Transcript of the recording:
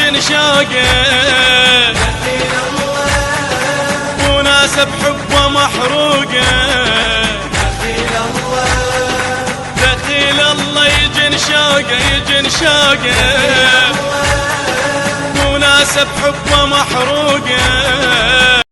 يجن شوقه، دخيل الله وناس بحبه محروقه، دخيل الله دخيل الله يجن شوقه، يجن شوقه، وناس بحبه محروقه.